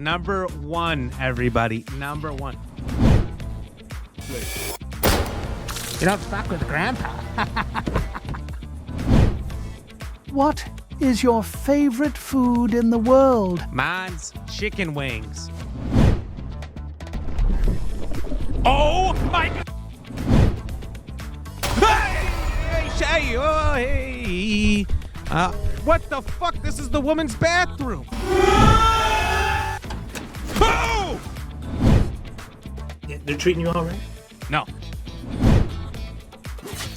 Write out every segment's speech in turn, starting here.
Number 1, everybody. Number 1. You don't fuck with Grandpa. What is your favorite food in the world? Mine's chicken wings. Oh my God! Hey, oh, hey. What the fuck? This is the woman's bathroom. Oh! They're treating you all right? No.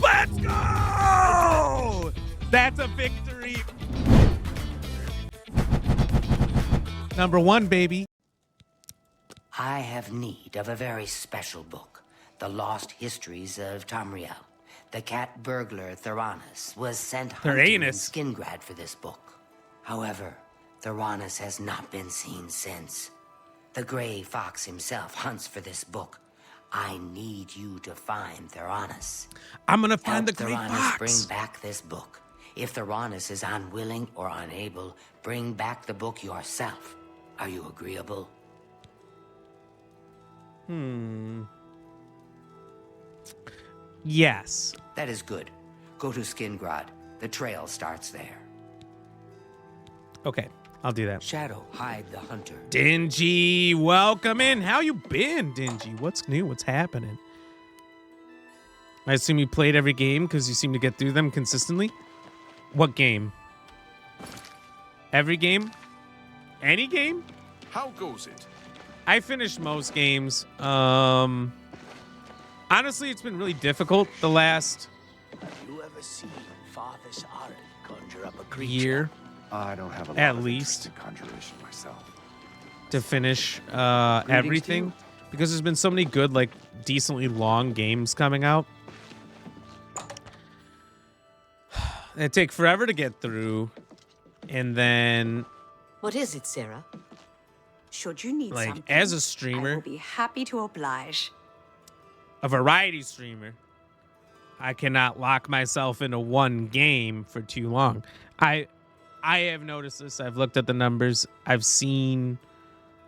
Let's go! That's a victory. Number 1, baby. I have need of a very special book. The Lost Histories of Tamriel. The cat burglar Theranos was sent hunting in Skingrad for this book. However, Theranos has not been seen since. The Grey Fox himself hunts for this book. I need you to find Theranos. I'm gonna find Help the Grey Theranos Fox. bring back this book. If Theranos is unwilling or unable, bring back the book yourself. Are you agreeable? Yes. That is good. Go to Skingrad. The trail starts there. Okay, I'll do that. Shadow, hide the hunter. Dingy, welcome in. How you been, Dingy? What's new? What's happening? I assume you played every game because you seem to get through them consistently. What game? Every game? Any game? How goes it? I finished most games. Honestly, it's been really difficult the last You ever seen Father's Art conjure up a creature? year I don't have a lot At of least. interest in conjuration myself. to finish everything because there's been so many good, like, decently long games coming out. They take forever to get through, and then, What is it, Sarah? Should you need like, something, as a I streamer, will be happy to oblige. a variety streamer, I cannot lock myself into one game for too long. I have noticed this. I've looked at the numbers. I've seen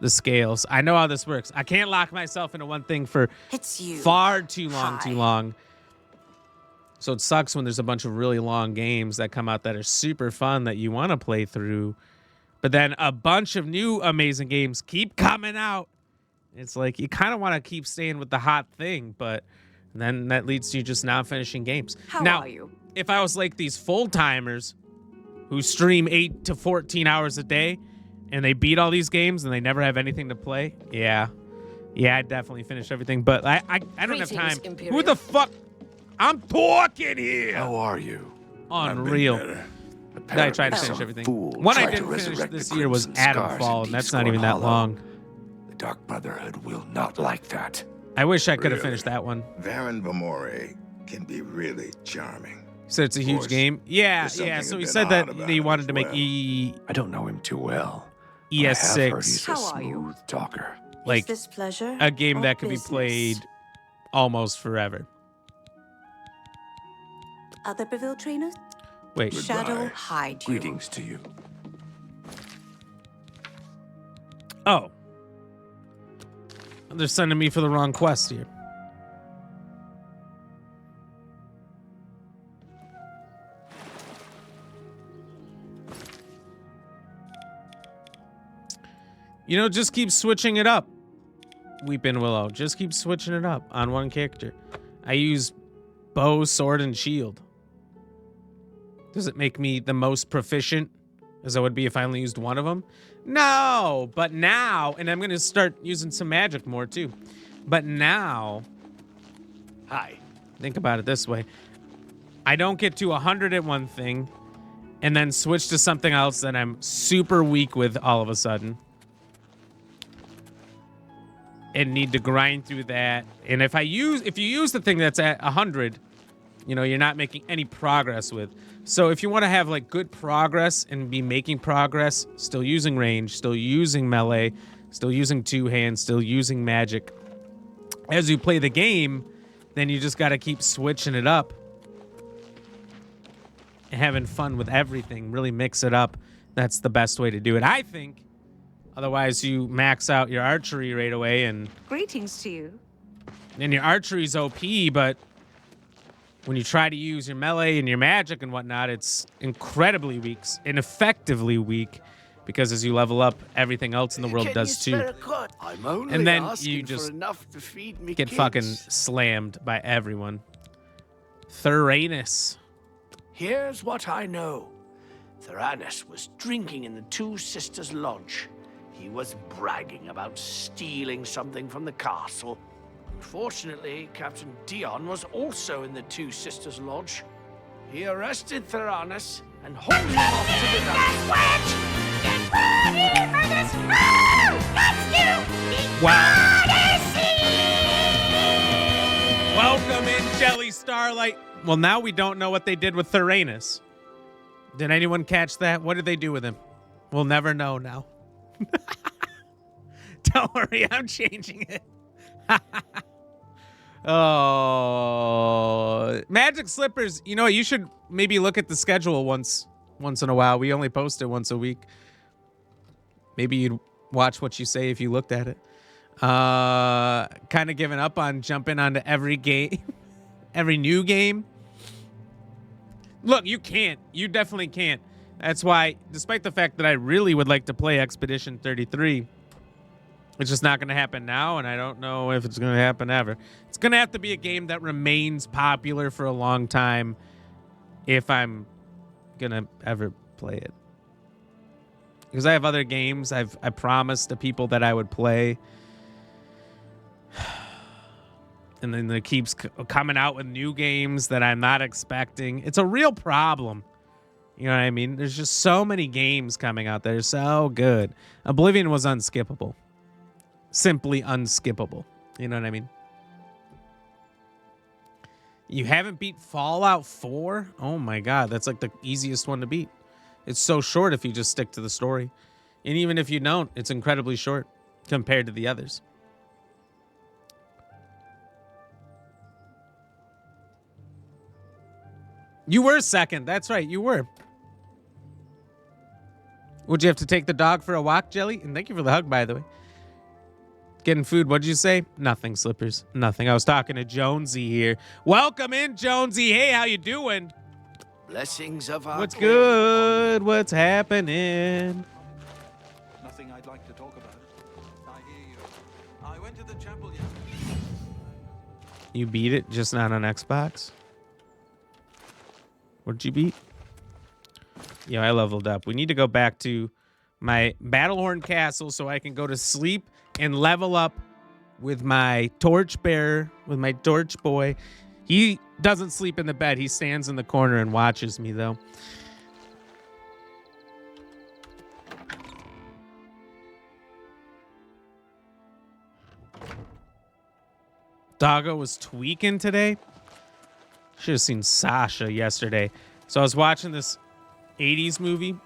the scales. I know how this works. I can't lock myself into one thing for It's you. far too long, Hi. So it sucks when there's a bunch of really long games that come out that are super fun that you want to play through. But then a bunch of new amazing games keep coming out. It's like you kind of want to keep staying with the hot thing, but then that leads to you just not finishing games. How now, are you? if I was like these full-timers who stream 8 to 14 hours a day and they beat all these games and they never have anything to play, yeah, I'd definitely finish everything. But I don't have time. Greetings, Imperial. Who the fuck? I'm talking here. How are you? Unreal. I tried to finish everything. One I didn't finish this year was Adamfall, and that's not even that long. The Dark Brotherhood will not like that. I wish I could have finished that one. Baron Vamore can be really charming. He said it's a huge course. game. Yeah. There's something So a he bit said that odd about he him wanted as to make well. I don't know him too well. but I have heard he's ES6 a How are you? smooth talker. like is this pleasure a game or that could be business? played almost forever. Other Beville trainers? Wait, Shadow, hide you. Greetings to you. oh. They're sending me for the wrong quest here. You know, just keep switching it up. Weepin' Willow. Just keep switching it up on one character. I use bow, sword, and shield. Does it make me the most proficient as I would be if I only used one of them? No, but now, and I'm going to start using some magic more too. But now, think about it this way. I don't get to 100 at one thing and then switch to something else that I'm super weak with all of a sudden. And need to grind through that. And if you use the thing that's at 100, you know, you're not making any progress with. So if you want to have like good progress and be making progress, still using range, still using melee, still using two hands, still using magic, as you play the game, then you just got to keep switching it up and having fun with everything. Really mix it up. That's the best way to do it. I think Otherwise, you max out your archery right away, and Greetings to you. your archery's OP, but when you try to use your melee and your magic and whatnot, it's incredibly weak, ineffectively weak, because as you level up, everything else in the world does too. And then you just get fucking slammed by everyone. Theranos. Here's what I know. Theranos was drinking in the Two Sisters Lodge. He was bragging about stealing something from the castle. Unfortunately, Captain Dion was also in the Two Sisters Lodge. He arrested Theranos and hauled him off to the Wow. Welcome in, Jelly Starlight. Well, now we don't know what they did with Theranos. Did anyone catch that? What did they do with him? We'll never know now. Don't worry, I'm changing it. Oh, Magic Slippers. You know what? You should maybe look at the schedule once in a while. We only post it once a week. Maybe you'd watch what you say if you looked at it. Kind of giving up on jumping onto every game, every new game. Look, you can't. You definitely can't. That's why, despite the fact that I really would like to play Expedition 33, it's just not going to happen now, and I don't know if it's going to happen ever. It's going to have to be a game that remains popular for a long time if I'm going to ever play it. Because I have other games I promised the people that I would play. And then it keeps coming out with new games that I'm not expecting. It's a real problem. You know what I mean? There's just so many games coming out that are so good. Oblivion was unskippable. Simply unskippable. You know what I mean? You haven't beat Fallout 4? Oh my god, that's like the easiest one to beat. It's so short if you just stick to the story. And even if you don't, it's incredibly short compared to the others. You were second. That's right, you were. Would you have to take the dog for a walk, Jelly? And thank you for the hug, by the way. Getting food. What'd you say? Nothing, Slippers. Nothing. I was talking to Jonesy here. Welcome in, Jonesy. Hey, how you doing? Blessings of our What's good? What's happening? Nothing I'd like to talk about. I hear you. I went to the chapel yesterday. You beat it, just not on Xbox? What did you beat? Yeah, I leveled up. We need to go back to my Battlehorn Castle so I can go to sleep and level up with my torchbearer, with my torch boy. He doesn't sleep in the bed. He stands in the corner and watches me, though. Doggo was tweaking today. Should have seen Sasha yesterday. So I was watching this 80s movie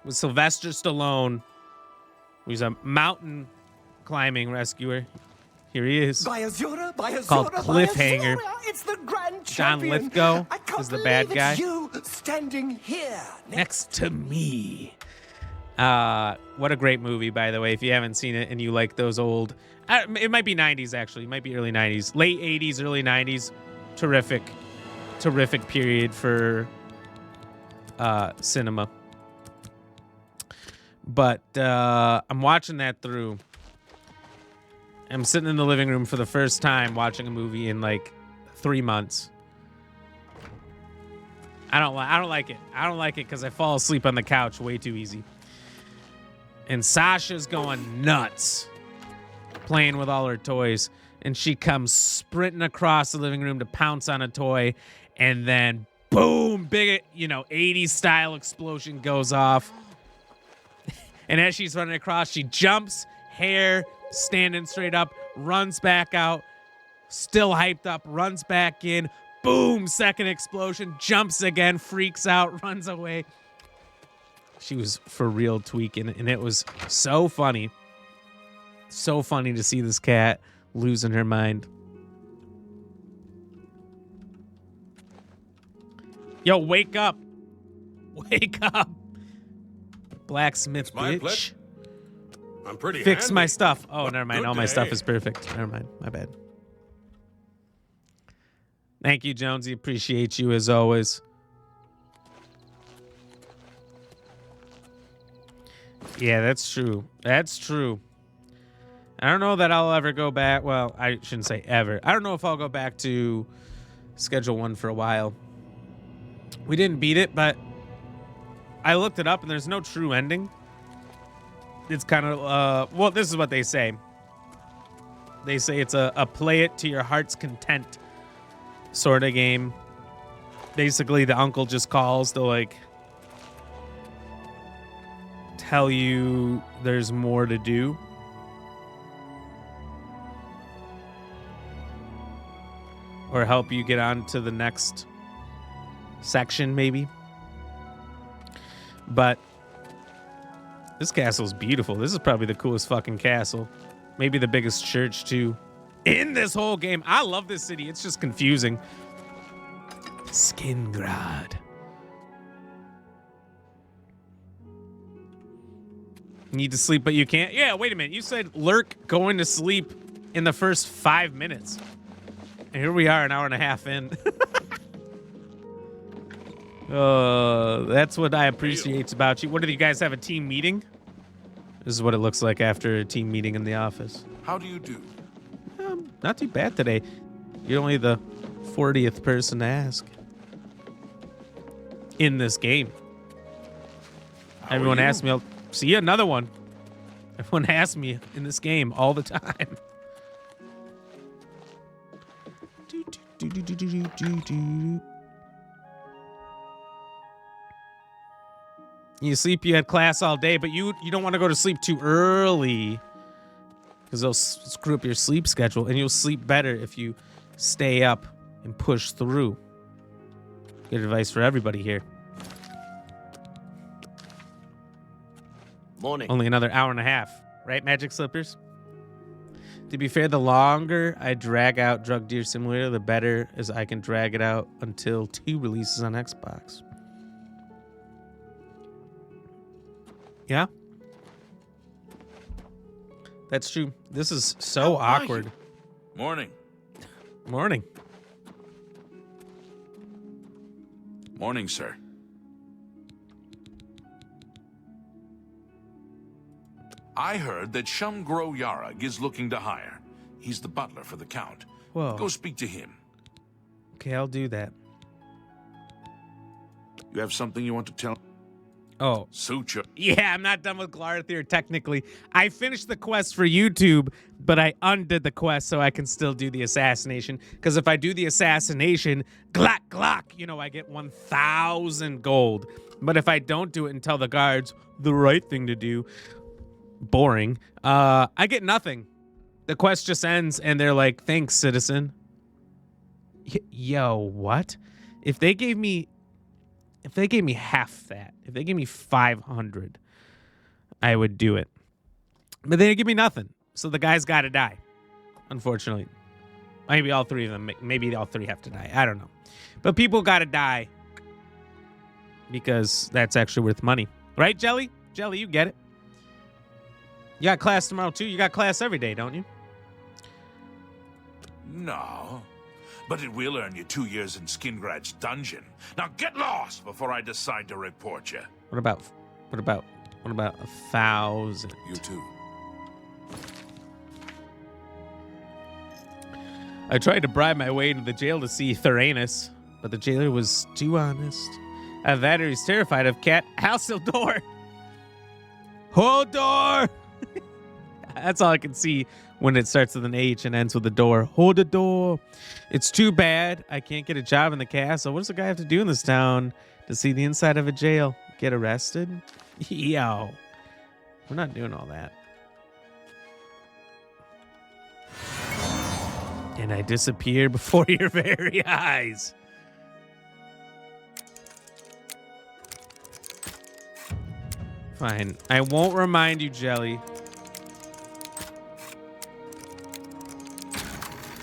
with Sylvester Stallone. He's a mountain climbing rescuer. Here he is. Called Cliffhanger. It's the grand John champion. Lithgow I can't is the bad believe guy. it's you standing here Next to me. What a great movie, by the way. If you haven't seen it and you like those old... it might be 90s, actually. It might be early 90s. Late 80s, early 90s. Terrific period for cinema. But I'm watching that through. I'm sitting in the living room for the first time watching a movie in like 3 months. I don't like it. I don't like it because I fall asleep on the couch way too easy. And Sasha's going nuts, playing with all her toys. And she comes sprinting across the living room to pounce on a toy. And then, boom, big, 80s style explosion goes off. And as she's running across, she jumps, hair standing straight up, runs back out, still hyped up, runs back in. Boom, second explosion, jumps again, freaks out, runs away. She was for real tweaking, and it was so funny. So funny to see this cat losing her mind. Yo, wake up. Wake up. Blacksmith bitch. I'm pretty fix handy. my stuff. Oh, never mind. Good All my stuff day. is perfect. Never mind. My bad. Thank you, Jonesy. Appreciate you as always. Yeah, that's true. That's true. I don't know that I'll ever go back. Well, I shouldn't say ever. I don't know if I'll go back to Schedule 1 for a while. We didn't beat it, but I looked it up and there's no true ending. It's kind of, well, this is what they say. They say it's a play it to your heart's content sort of game. Basically, the uncle just calls to, like, tell you there's more to do. Or help you get on to the next section, maybe. But this castle's beautiful. This is probably the coolest fucking castle. Maybe the biggest church, too. In this whole game. I love this city. It's just confusing. Skingrad. Need to sleep, but you can't? Yeah, wait a minute. You said lurk going to sleep in the first 5 minutes. And here we are, an hour and a half in. That's what I appreciate about you. What, do you guys have a team meeting? This is what it looks like after a team meeting in the office. How do you do? Not too bad today. You're only the 40th person to ask. In this game. Everyone asks me, I'll see you another one. Everyone asks me in this game all the time. You sleep, you had class all day, but you don't want to go to sleep too early because they'll screw up your sleep schedule, and you'll sleep better if you stay up and push through. Good advice for everybody here. Morning. Only another hour and a half, right, Magic Slippers? To be fair, the longer I drag out Drug Deer Simulator, the better as I can drag it out until 2 releases on Xbox. Yeah? That's true. This is so awkward. Morning. Morning. Morning, sir. I heard that Shumgro Yarag is looking to hire. He's the butler for the Count. Whoa. Go speak to him. Okay, I'll do that. You have something you want to tell? Oh. Suture. Yeah, I'm not done with Glarthir, technically. I finished the quest for YouTube, but I undid the quest so I can still do the assassination. Because if I do the assassination, glock, glock, I get 1,000 gold. But if I don't do it and tell the guards the right thing to do, boring, I get nothing. The quest just ends, and they're like, thanks, citizen. Yo, what? If they gave me half that, if they gave me 500, I would do it. But they give me nothing. So the guy's got to die, unfortunately. Maybe all three of them. Maybe all three have to die. I don't know. But people got to die because that's actually worth money. Right, Jelly? Jelly, you get it. You got class tomorrow, too? You got class every day, don't you? No. But it will earn you 2 years in Skingrad's dungeon. Now get lost before I decide to report you. What about 1,000? You too. I tried to bribe my way into the jail to see Theranos, but the jailer was too honest. At that, he's terrified of Cat Halsildor. Hold door! That's all I can see when it starts with an H and ends with a door. Hold the door. It's too bad I can't get a job in the castle. What does a guy have to do in this town to see the inside of a jail? Get arrested? Yo. We're not doing all that. And I disappear before your very eyes. Fine. I won't remind you, Jelly.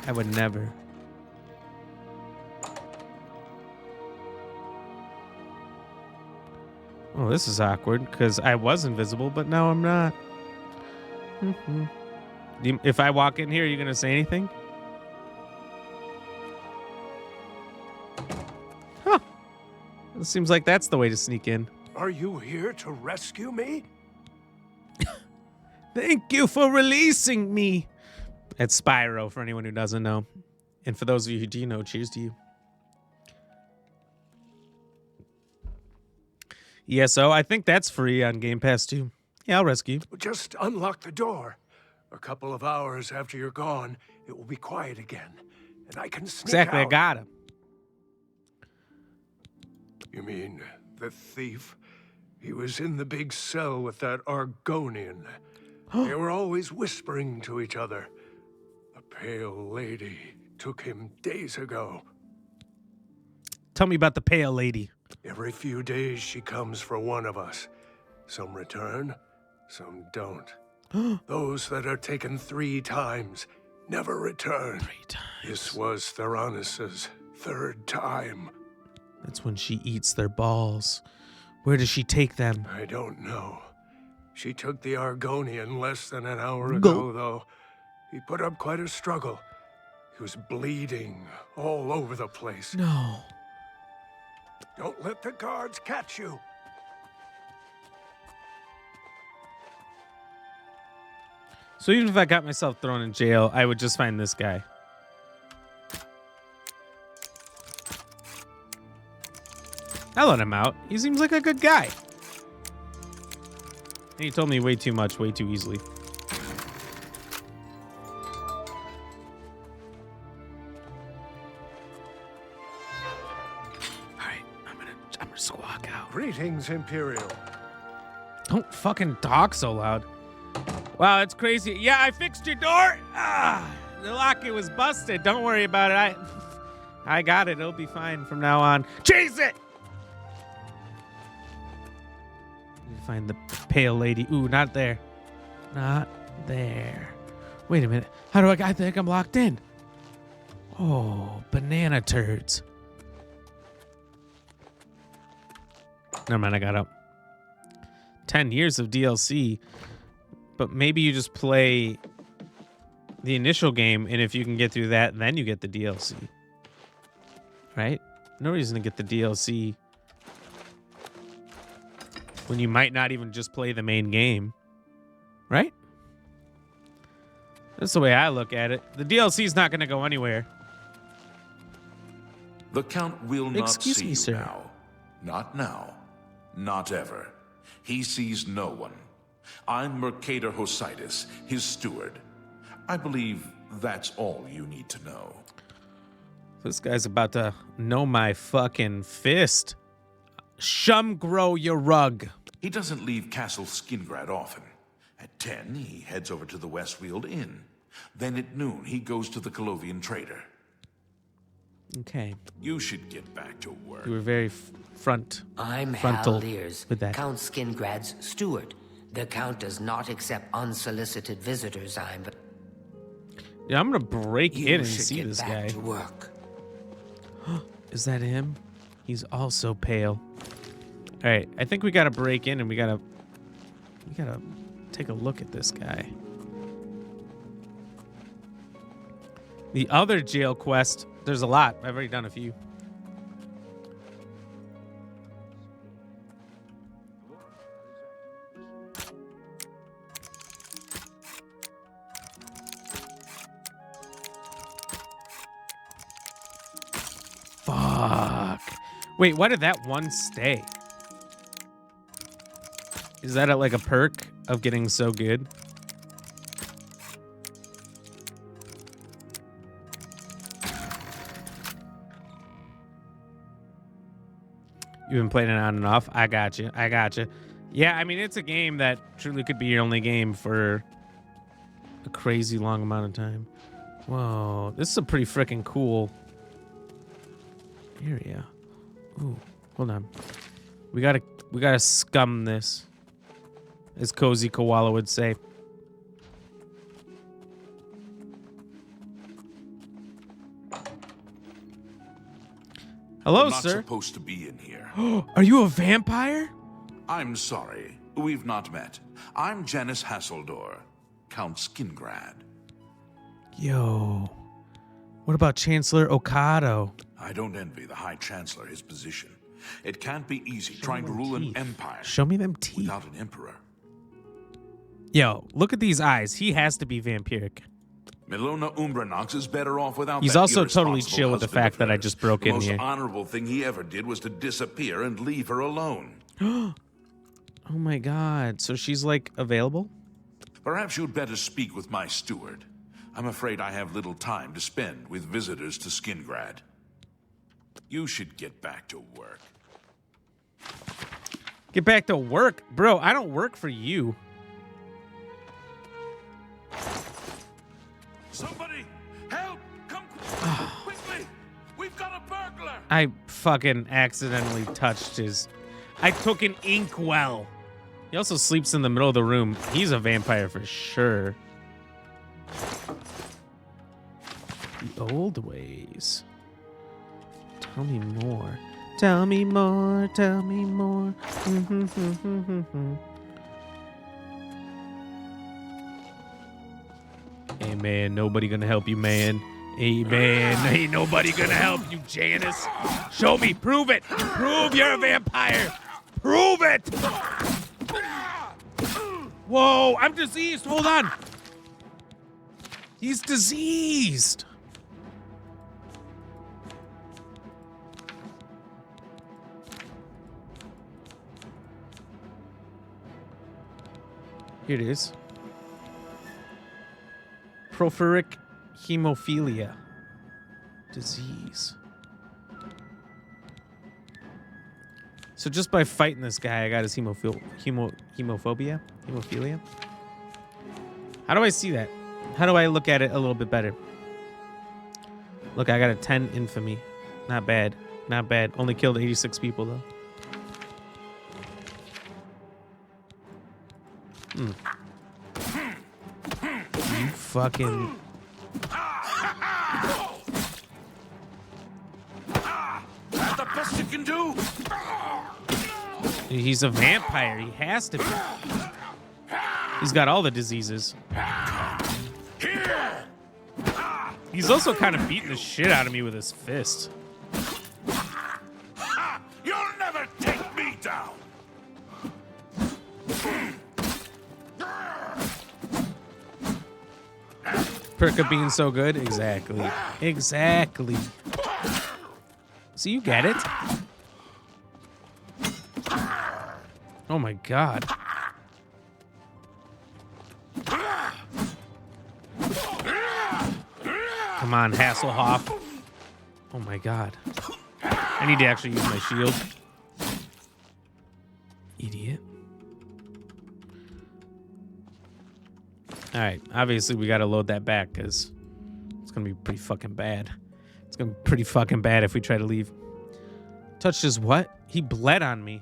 I would never. Oh, this is awkward because I was invisible, but now I'm not. If I walk in here, are you going to say anything? Huh. It seems like that's the way to sneak in. Are you here to rescue me? Thank you for releasing me. That's Spyro, for anyone who doesn't know. And for those of you who do know, cheers to you. ESO, I think that's free on Game Pass too. Yeah, I'll rescue. Just unlock the door. A couple of hours after you're gone, it will be quiet again, and I can sneak Exactly, out. I got him. You mean the thief? He was in the big cell with that Argonian. They were always whispering to each other. A pale lady took him days ago. Tell me about the pale lady. Every few days she comes for one of us. Some return, some don't. Those that are taken 3 times never return. 3 times. This was Theranis's 3rd time. That's when she eats their balls. Where does she take them? I don't know. She took the Argonian less than an hour ago, though. He put up quite a struggle. He was bleeding all over the place. No. Don't let the guards catch you. So even if I got myself thrown in jail, I would just find this guy. I let him out. He seems like a good guy. And he told me way too much, way too easily. Alright, I'm gonna squawk out. Greetings, Imperial. Don't fucking talk so loud. Wow, that's crazy. Yeah, I fixed your door. The lock, it was busted. Don't worry about it. I got it. It'll be fine from now on. Chase it! Need to find the pale lady. Ooh, not there. Not there. Wait a minute. How do I think I'm locked in? Oh, banana turds. Never mind, I got up. 10 years of DLC. But maybe you just play the initial game, and if you can get through that, then you get the DLC. Right? No reason to get the DLC when you might not even just play the main game. Right? That's the way I look at it. The DLC is not going to go anywhere. The Count will not Excuse see me, you sir. now. Not now. Not ever. He sees no one. I'm Mercator Hositis, his steward. I believe that's all you need to know. This guy's about to know my fucking fist. Shum grow your rug. He doesn't leave Castle Skingrad often. At 10, he heads over to the Westfield Inn. Then at noon, he goes to the Colovian Trader. Okay. You should get back to work. You were very I'm frontal Hal Lears, with that. Count Skingrad's steward. The Count does not accept unsolicited visitors. Yeah, I'm gonna break You in and should see get this back guy. to work. Is that him? He's also pale. All right, I think we gotta break in and we gotta take a look at this guy. The other jail quest, there's a lot. I've already done a few. Fuck. Wait, why did that one stay? Is that like a perk of getting so good? You've been playing it on and off? I got you. I got you. Yeah, I mean, it's a game that truly could be your only game for a crazy long amount of time. Whoa, this is a pretty freaking cool area. Ooh, hold on. We gotta scum this, as Cozy Koala would say. Hello, I'm not sir. supposed to be in here. Are you a vampire? I'm sorry. We've not met. I'm Janice Hasseldor, Count Skingrad. Yo. What about Chancellor Okado? I don't envy the High Chancellor his position. It can't be easy trying to rule an empire Show me them teeth. without an emperor. Yo, look at these eyes. He has to be vampiric. Milona Umbranox is better off without He's that also totally irresponsible chill with the husband fact of that I hers. just broke in The here. most honorable thing he ever did was to disappear and leave her alone. Oh my god. So she's like available? Perhaps you'd better speak with my steward. I'm afraid I have little time to spend with visitors to Skingrad. You should get back to work. Get back to work? Bro, I don't work for you. Somebody, help! Come quickly! We've got a burglar! I fucking accidentally touched his... I took an inkwell. He also sleeps in the middle of the room. He's a vampire for sure. The old ways. Tell me more. Tell me more. Tell me more. Hey, man. Nobody gonna help you, man. Hey, man. Ain't nobody gonna help you, Janice. Show me. Prove it. Prove you're a vampire. Prove it. Whoa. I'm diseased. Hold on. He's diseased. Here it is. Porphyric hemophilia. Disease. So just by fighting this guy, I got his hemophobia? Hemophilia? How do I see that? How do I look at it a little bit better? Look, I got a 10 infamy. Not bad. Not bad. Only killed 86 people, though. You fucking... That's the best you can do! He's a vampire. He has to be. He's got all the diseases. He's also kind of beating the shit out of me with his fist. You'll never take me down! Perk of being so good? Exactly. Exactly. So you get it? Oh my god. Come on, Hasselhoff. Oh my god. I need to actually use my shield. Idiot. Alright, obviously we gotta load that back because it's gonna be pretty fucking bad. It's gonna be pretty fucking bad if we try to leave. Touched his what? He bled on me.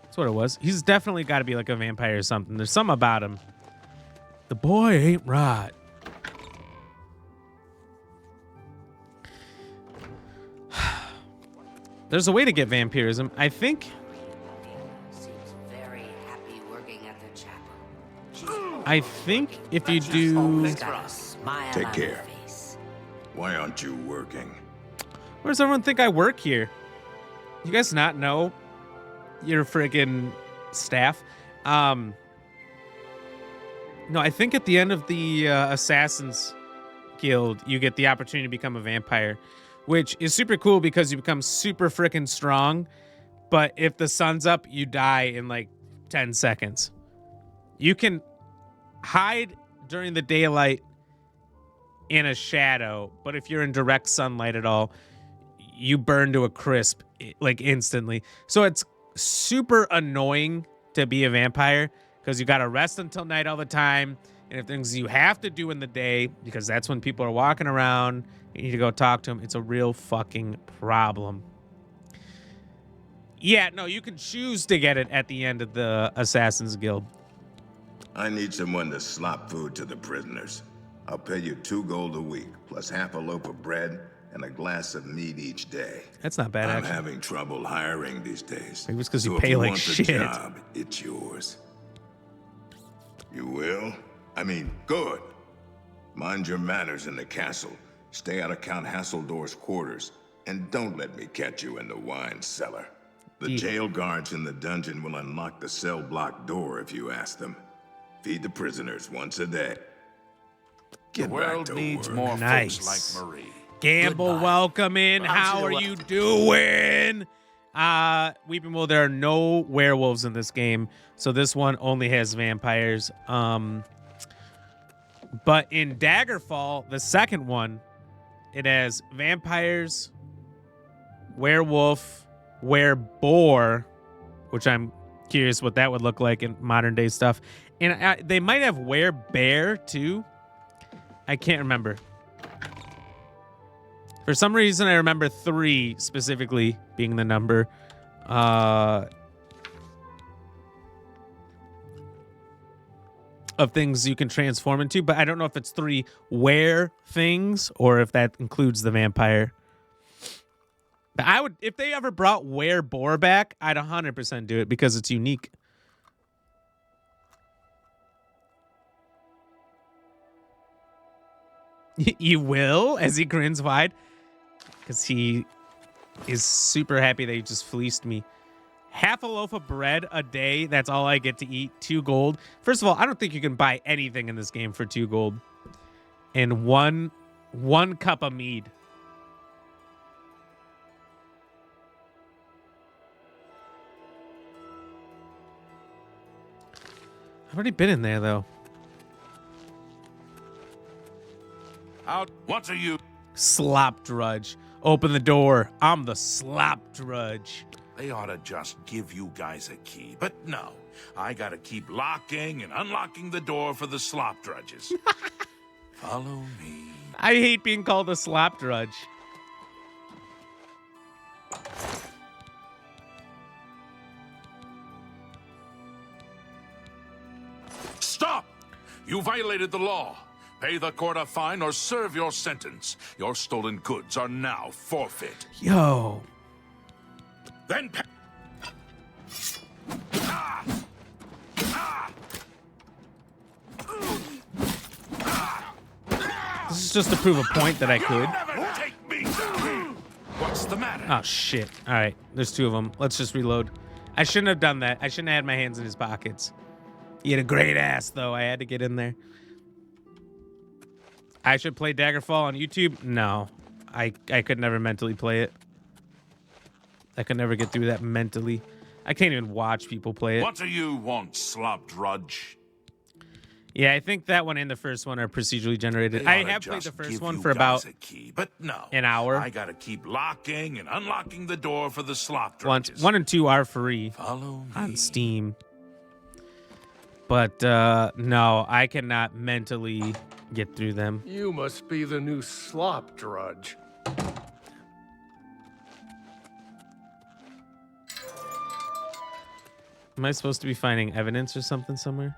That's what it was. He's definitely gotta be like a vampire or something. There's something about him. The boy ain't right. There's a way to get vampirism. I think... Seems very happy working at the chapel. I think if you do... Got a smile Take on care. her face. Why aren't you working? Where does everyone think I work here? You guys not know your friggin' staff? No, I think at the end of the Assassin's Guild, you get the opportunity to become a vampire, which is super cool because you become super frickin' strong. But if the sun's up, you die in like 10 seconds. You can hide during the daylight in a shadow, but if you're in direct sunlight at all, you burn to a crisp like instantly. So it's super annoying to be a vampire because you got to rest until night all the time. And if things you have to do in the day, because that's when people are walking around, you need to go talk to them. It's a real fucking problem. Yeah, no, you can choose to get it at the end of the Assassin's Guild. I need someone to slop food to the prisoners. I'll pay you 2 gold a week, plus half a loaf of bread and a glass of meat each day. That's not bad, I'm actually. having trouble hiring these days. Maybe it's 'cause you So if pay like want the shit. job, it's yours. You will? I mean, good. Mind your manners in the castle. Stay out of Count Hasseldorf's quarters. And don't let me catch you in the wine cellar. The jail guards in the dungeon will unlock the cell block door if you ask them. Feed the prisoners once a day. The world needs more folks like Marie. Gamble, Goodbye. welcome in. How are you doing? Weeping Will, there are no werewolves in this game, so this one only has vampires. But in Daggerfall, the second one, it has vampires, werewolf, wereboar, which I'm curious what that would look like in modern day stuff. And they might have werebear too. I can't remember. For some reason, I remember 3 specifically being the number. Of things you can transform into, but I don't know if it's 3 were things or if that includes the vampire. But I would, if they ever brought wereboar back, I'd 100% do it because it's unique. You will, as he grins wide, because he is super happy that he just fleeced me. Half a loaf of bread a day, that's all I get to eat. 2 gold. First of all, I don't think you can buy anything in this game for 2 gold. And one cup of mead. I've already been in there, though. Out. What are you? Slop drudge. Open the door. I'm the slop drudge. They ought to just give you guys a key. But no, I gotta keep locking and unlocking the door for the slop drudges. Follow me. I hate being called a slop drudge. Stop! You violated the law. Pay the court a fine or serve your sentence. Your stolen goods are now forfeit. Yo. Then pay. This is just to prove a point that I could. Never take me down. What's the matter? Oh, shit. All right. There's 2 of them. Let's just reload. I shouldn't have done that. I shouldn't have had my hands in his pockets. He had a great ass, though. I had to get in there. I should play Daggerfall on YouTube? No. I could never mentally play it. I could never get through that mentally. I can't even watch people play it. What do you want, slop drudge? Yeah, I think that one and the first one are procedurally generated. I have played the first one for about but no, an hour. I gotta keep locking and unlocking the door for the slop One drudges. 1 and 2 are free Follow me. on Steam. But no, I cannot mentally get through them. You must be the new slop drudge. Am I supposed to be finding evidence or something somewhere?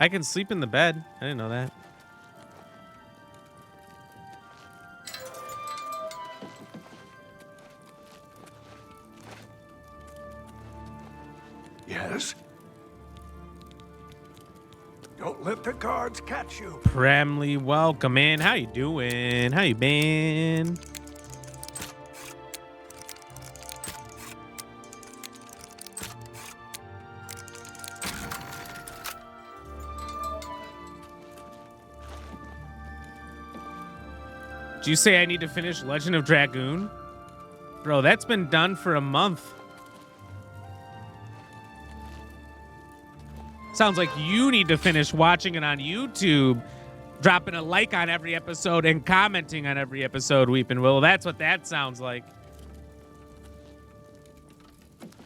I can sleep in the bed. I didn't know that. Yes? Don't let the guards catch you. Bramley, welcome in. How you doing? How you been? Did you say I need to finish Legend of Dragoon? Bro, that's been done for a month. Sounds like you need to finish watching it on YouTube, dropping a like on every episode and commenting on every episode, Weepin' Will. That's what that sounds like.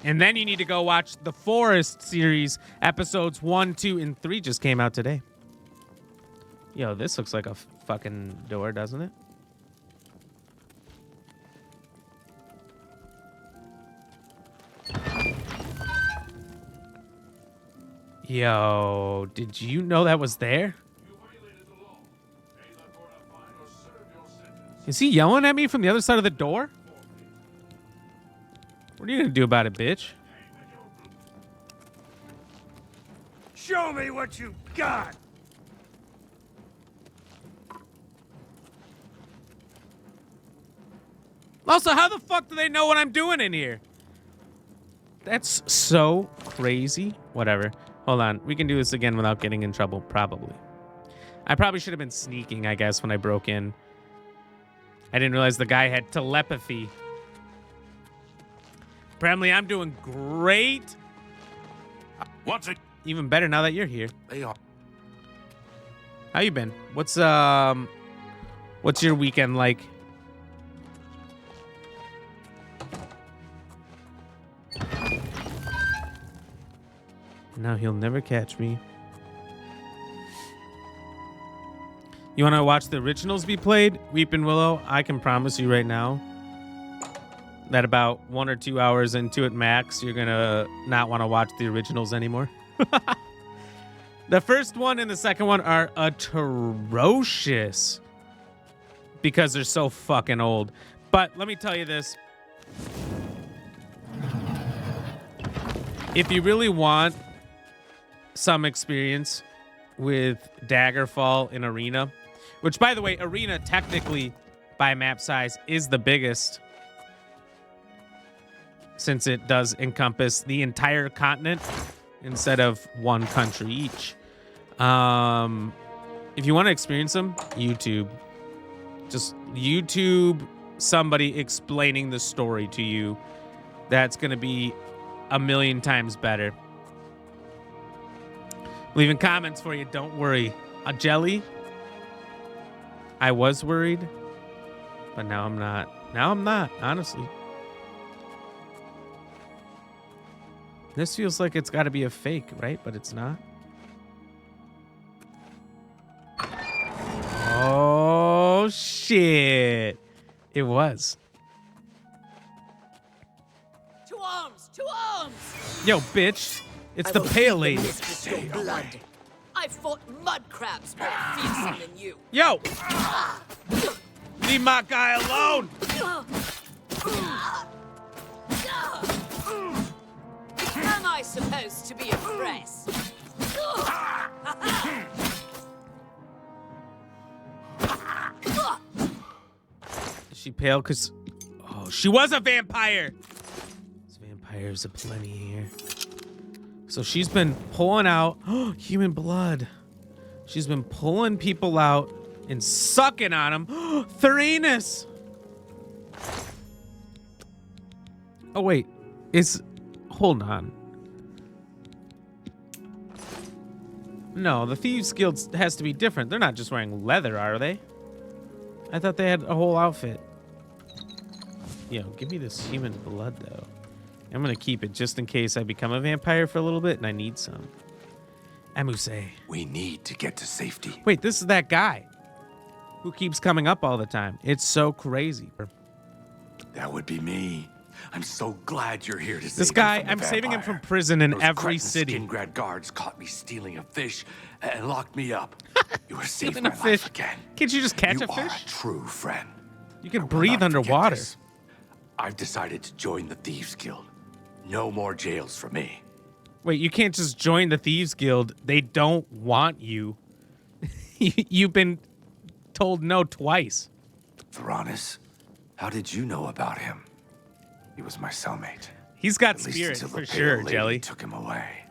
And then you need to go watch the Forest series. Episodes 1, 2, and 3 just came out today. Yo, this looks like a fucking door, doesn't it? Yo, did you know that was there? You violated the law. Pay the court a fine or serve your sentence. Is he yelling at me from the other side of the door? What are you gonna do about it, bitch? Show me what you got! Also, how the fuck do they know what I'm doing in here? That's so crazy. Whatever. Hold on. We can do this again without getting in trouble, probably. I probably should have been sneaking, I guess, when I broke in. I didn't realize the guy had telepathy. Apparently, I'm doing great. What's it? Even better now that you're here. They are. How you been? What's your weekend like? Now he'll never catch me. You want to watch the originals be played? Weepin' Willow, I can promise you right now that about 1 or 2 hours into it max, you're going to not want to watch the originals anymore. The first one and the second one are atrocious because they're so fucking old. But let me tell you this. If you really want some experience with Daggerfall in Arena, which, by the way, Arena technically by map size is the biggest since it does encompass the entire continent instead of one country each. If you want to experience them, YouTube. Just YouTube somebody explaining the story to you. That's going to be a million times better. Leaving comments for you, don't worry. Jelly, I was worried, but now I'm not. Now I'm not, honestly. This feels like it's got to be a fake, right? But it's not. Oh, shit. It was. To arms! To arms! Yo, bitch. It's the pale lady. Blood. I've fought mud crabs more fearsome than you. Yo! Leave my guy alone! Am I supposed to be impressed? Is she pale? Because... Oh, she was a vampire! There's vampires aplenty here. So she's been pulling out human blood. She's been pulling people out and sucking on them. Thurinus! Oh, wait. Hold on. No, the Thieves Guild has to be different. They're not just wearing leather, are they? I thought they had a whole outfit. Yo, give me this human blood, though. I'm going to keep it just in case I become a vampire for a little bit and I need some. Amuse. We need to get to safety. Wait, this is that guy who keeps coming up all the time. It's so crazy. That would be me. I'm so glad you're here to save This guy, I'm saving him from prison in every city. Skingrad guards caught me stealing a fish and locked me up. You were saving Stealing my a fish. life again. Can't you just catch You a are fish? a true friend. You can I will breathe not forget underwater. this. I've decided to join the Thieves Guild. No more jails for me. Wait, you can't just join the Thieves Guild. They don't want you. You've been told no twice. Theranos, how did you know about him? He was my cellmate. He's got At least spirit until for the pale sure, lady Jelly. took him away.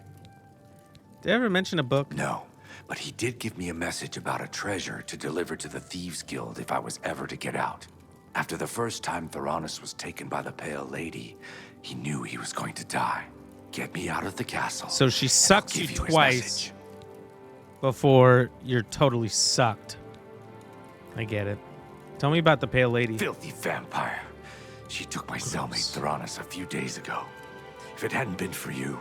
Did I ever mention a book? No, but he did give me a message about a treasure to deliver to the Thieves Guild if I was ever to get out. After the first time Theranos was taken by the Pale Lady, he knew he was going to die. Get me out of the castle. So she and sucks I'll you give his twice message. before you're totally sucked. I get it. Tell me about the Pale Lady. Filthy vampire. She took my cellmate Theranos a few days ago. If it hadn't been for you,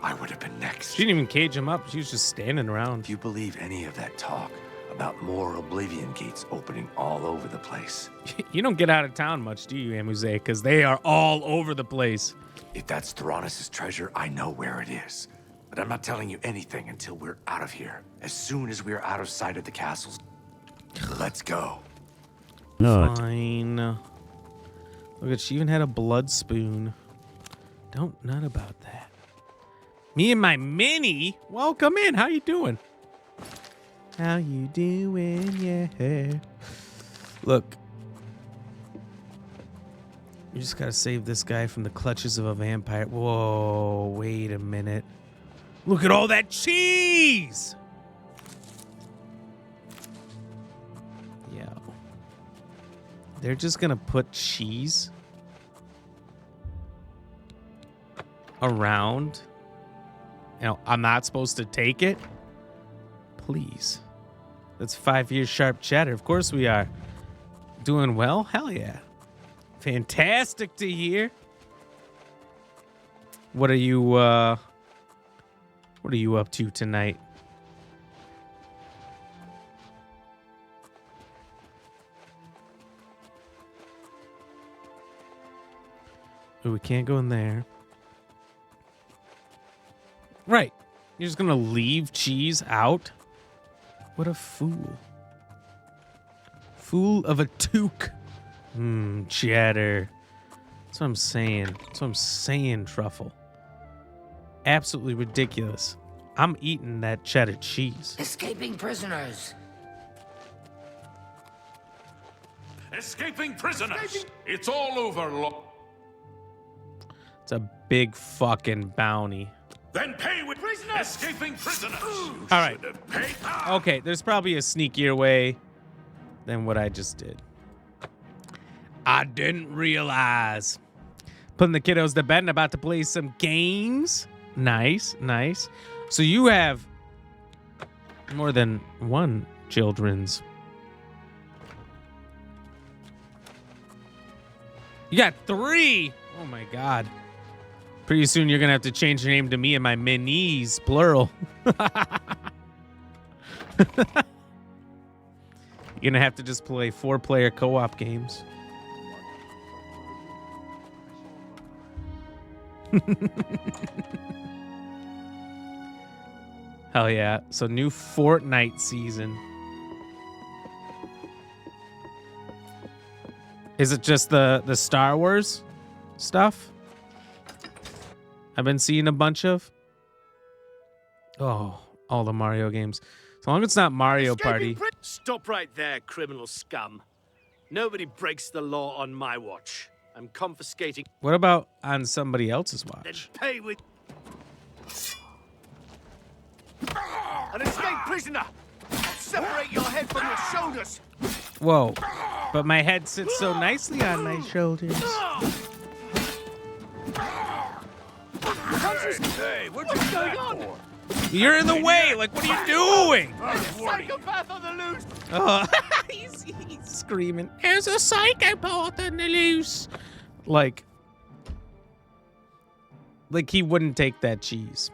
I would have been next. She didn't even cage him up. She was just standing around. Do you believe any of that talk about more Oblivion gates opening all over the place? You don't get out of town much, do you, Amuse? Because they are all over the place. If that's Theranos' treasure, I know where it is. But I'm not telling you anything until we're out of here. As soon as we're out of sight of the castles, let's go. Nut. Fine. Look at, she even had a blood spoon. Don't nut about that. Me and my mini. Welcome in. How you doing? How you doing? Yeah. Look. You just gotta save this guy from the clutches of a vampire. Whoa, wait a minute. Look at all that cheese! Yo. They're just gonna put cheese around. You know, I'm not supposed to take it? Please. That's 5 years sharp cheddar. Of course we are. Doing well? Hell yeah. Fantastic to hear. What are you up to tonight? Oh, we can't go in there. Right. You're just gonna leave cheese out? What a fool. Fool of a toque. Cheddar. That's what I'm saying. That's what I'm saying, Truffle. Absolutely ridiculous. I'm eating that cheddar cheese. Escaping prisoners. Escaping prisoners! It's all over, It's a big fucking bounty. Then pay with prisoners! Escaping prisoners! All right. Okay, there's probably a sneakier way than what I just did. I didn't realize. Putting the kiddos to bed and about to play some games. Nice. So you have more than one children's. You got 3. Oh my God. Pretty soon you're gonna have to change your name to me and my minis, plural. You're gonna have to just play 4-player co-op games. Hell yeah. So new Fortnite season. Is it just the Star Wars stuff? I've been seeing a bunch of. Oh, all the Mario games. So long as it's not Mario Party. Stop right there, criminal scum. Nobody breaks the law on my watch. I'm confiscating. What about on somebody else's Then watch? pay with an escaped prisoner. I'll separate your head from your shoulders. Whoa. But my head sits so nicely on my shoulders. Hey, what's going on? You're in the way. Like, what are you doing? Psychopath on the loose. Oh, he's screaming. There's a psychopath on the loose. Like he wouldn't take that cheese.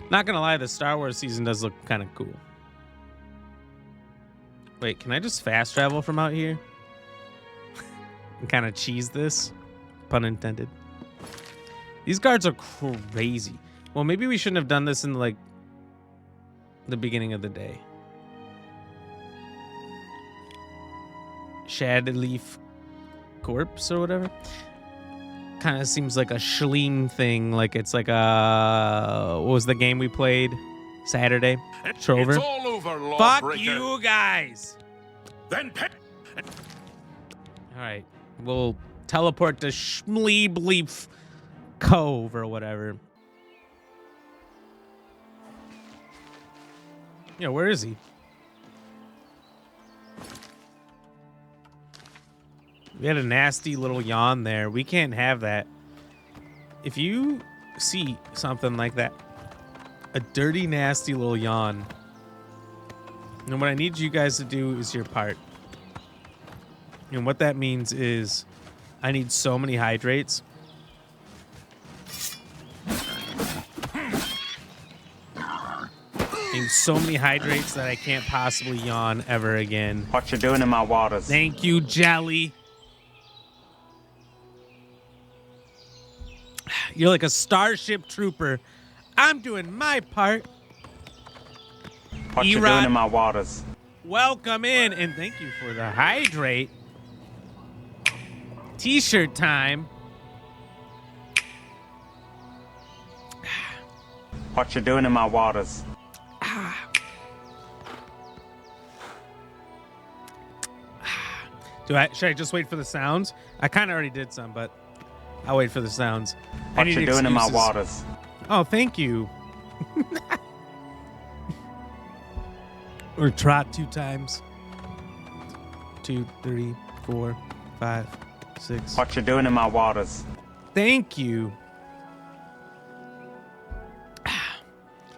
Not gonna lie, the Star Wars season does look kind of cool. Wait, can I just fast travel from out here? And kind of cheese this? Pun intended. These guards are crazy. Well, maybe we shouldn't have done this in, like, the beginning of the day. Shad Leaf Corpse or whatever. Kind of seems like a Schleem thing. Like it's like a... What was the game we played Saturday? Trover. It's all over, Fuck lawbreaker. you guys. Then pay. All right. We'll teleport to Schleebleef Cove or whatever. Yeah, where is he? We had a nasty little yawn there. We can't have that. If you see something like that, a dirty, nasty little yawn, and what I need you guys to do is your part. And what that means is I need so many hydrates. I need so many hydrates that I can't possibly yawn ever again. What you doing in my waters? Thank you, Jelly. You're like a starship trooper. I'm doing my part. What you doing in my waters? Welcome in, and thank you for the hydrate. T-shirt time. What you doing in my waters? Should I just wait for the sounds? I kind of already did some, but I'll wait for the sounds. What you doing in my waters? Oh, thank you. Or trot 2 times. 2, 3, 4, 5, 6. What you doing in my waters? Thank you.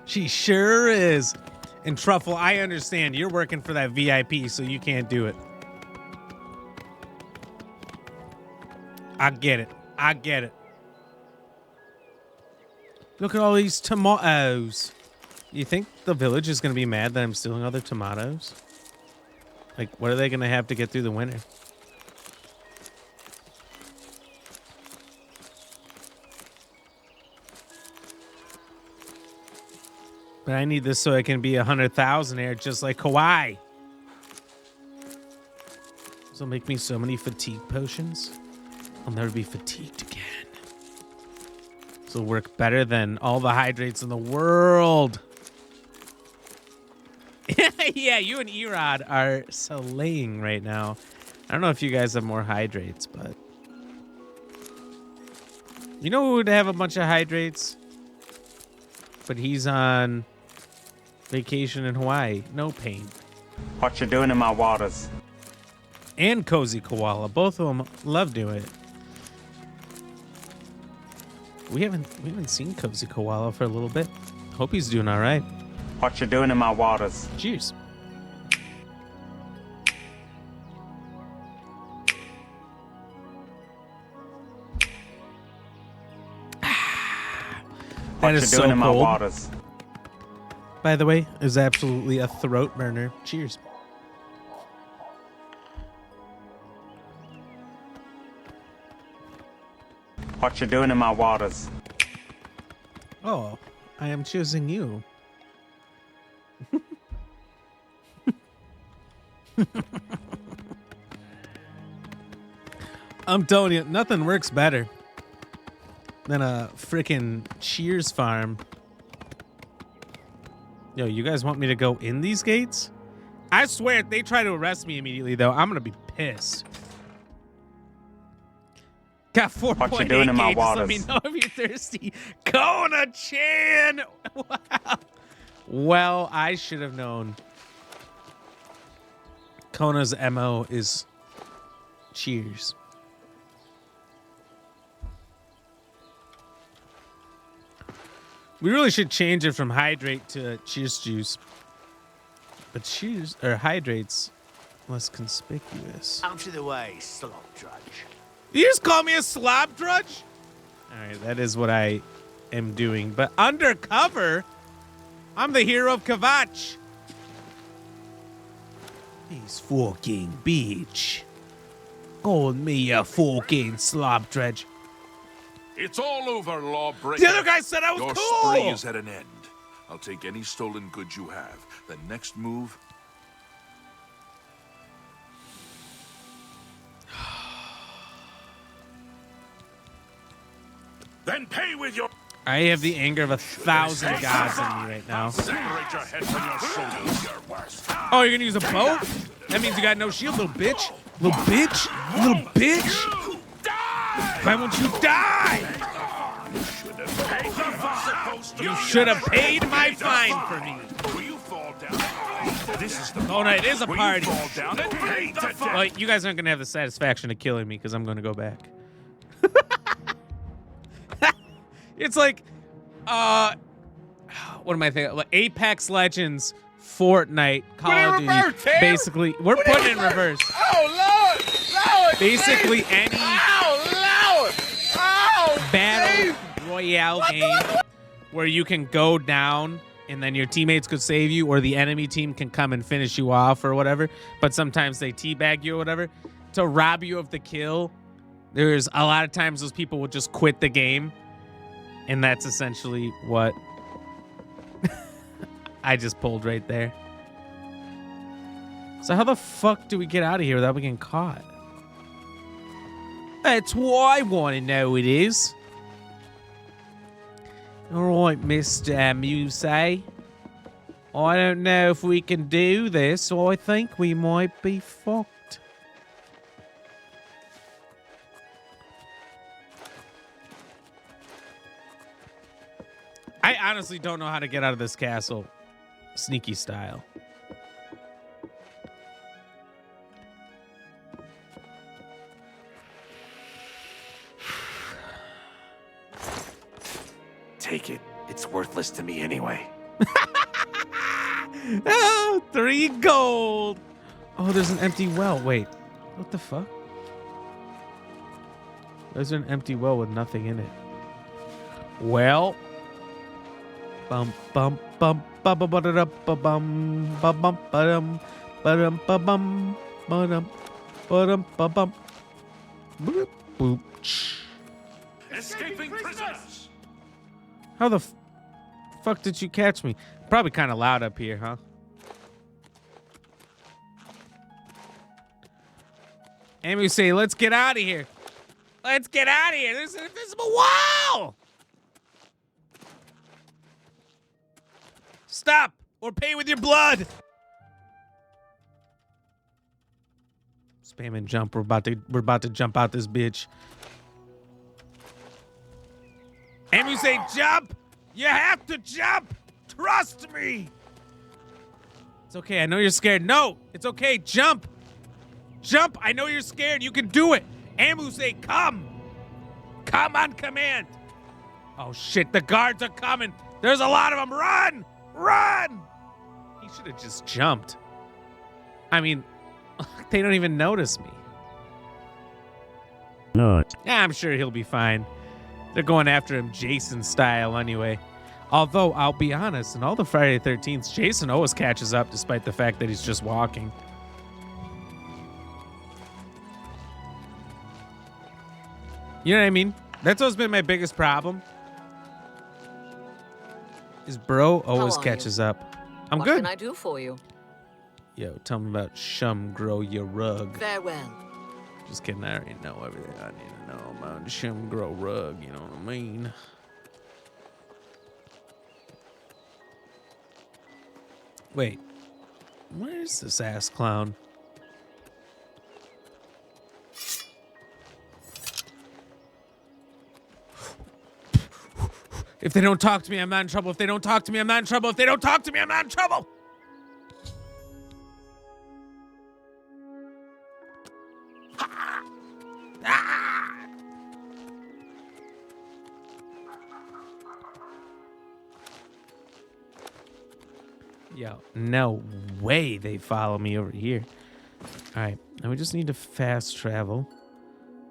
She sure is. And Truffle, I understand. You're working for that VIP, so you can't do it. I get it. I get it. Look at all these tomatoes. You think the village is going to be mad that I'm stealing all their tomatoes? Like, what are they going to have to get through the winter? But I need this so I can be 100,000 just like Kawhi. This will make me so many fatigue potions. I'll never be fatigued again. This will work better than all the hydrates in the world. Yeah, you and Erod are slaying right now. I don't know if you guys have more hydrates, but... You know who would have a bunch of hydrates? But he's on vacation in Hawaii. No pain. What you doing in my waters? And Cozy Koala. Both of them love doing it. We haven't seen Cozy Koala for a little bit. Hope he's doing all right. What you doing in my waters? Cheers. What you doing in my cold. waters? By the way, is absolutely a throat burner. Cheers. What you doing in my waters? Oh, I am choosing you. I'm telling you, nothing works better than a freaking Cheers farm. Yo, you guys want me to go in these gates? I swear, if they try to arrest me immediately, though, I'm gonna be pissed. Got 4.8 What you doing in my gates. waters? Let me know if you're thirsty. Kona-chan! Wow. Well, I should have known. Kona's MO is Cheers. We really should change it from hydrate to Cheers juice. But Cheers or hydrate's less conspicuous. Out of the way, slop drudge. You just call me a slob drudge? All right, that is what I am doing. But undercover, I'm the hero of Kavach. He's fucking bitch. Call me a fucking slob drudge. It's all over, lawbreaker. The other guy said I was Your cool. spree is at an end. I'll take any stolen goods you have. The next move... Then pay with your... I have the anger of 1,000 gods in me right now. Separate your head from your shoulders. Oh, you're gonna use a bow? That means you got no shield, little bitch. Little bitch. Little bitch. Why won't you die? You should have paid my fine for me. Will you fall down? This is the Oh no, it is a Will party. you fall down and pay to death? Well, you guys aren't gonna have the satisfaction of killing me because I'm gonna go back. It's like, what am I thinking? Like Apex Legends, Fortnite, Call of Duty. reverse, Tim. Basically, we're putting it in reverse. Oh, Lord! Lord! Basically, any Oh, Lord! Oh, battle royale game where you can go down and then your teammates could save you, or the enemy team can come and finish you off or whatever. But sometimes they teabag you or whatever to rob you of the kill. There's a lot of times those people will just quit the game. And that's essentially what I just pulled right there. So how the fuck do we get out of here without we getting caught? That's what I want to know it is. Alright, Mr. Muse. I don't know if we can do this, so I think we might be fucked. I honestly don't know how to get out of this castle sneaky style. Take it. It's worthless to me anyway. Oh, 3 gold. Oh, there's an empty well. Wait, what the fuck? There's an empty well with nothing in it. Well, bum bum bum bum bum bum bum bum bum bum bum bum bum bum bum boop. Escaping prisoners! How the fuck did you catch me? Probably kind of loud up here, huh? And we say, let's get out of here. Let's get out of here. There's an invisible wall. Stop or pay with your blood. Spam and jump. We're about to jump out this bitch. And we say jump. You have to jump. Trust me. It's okay. I know you're scared. No, it's okay. Jump. Jump. I know you're scared. You can do it. Amu say come. Come on command. Oh shit, the guards are coming. There's a lot of them. Run. Run. He should have just jumped. I mean, they don't even notice me. Not. Yeah, I'm sure he'll be fine. They're going after him Jason style anyway. Although, I'll be honest, in all the Friday the 13th, Jason always catches up despite the fact that he's just walking. You know what I mean? That's always been my biggest problem. Is bro always How are catches up. I'm what good. What can I do for you? Yo, tell me about Shum Grow Your Rug. Farewell. Just kidding, I already know everything I need to know about Shum Grow Rug, you know what I mean? Wait, where is this ass clown? If they don't talk to me, I'm not in trouble. If they don't talk to me, I'm not in trouble. If they don't talk to me, I'm not in trouble. Yo, no way they follow me over here. All right, now we just need to fast travel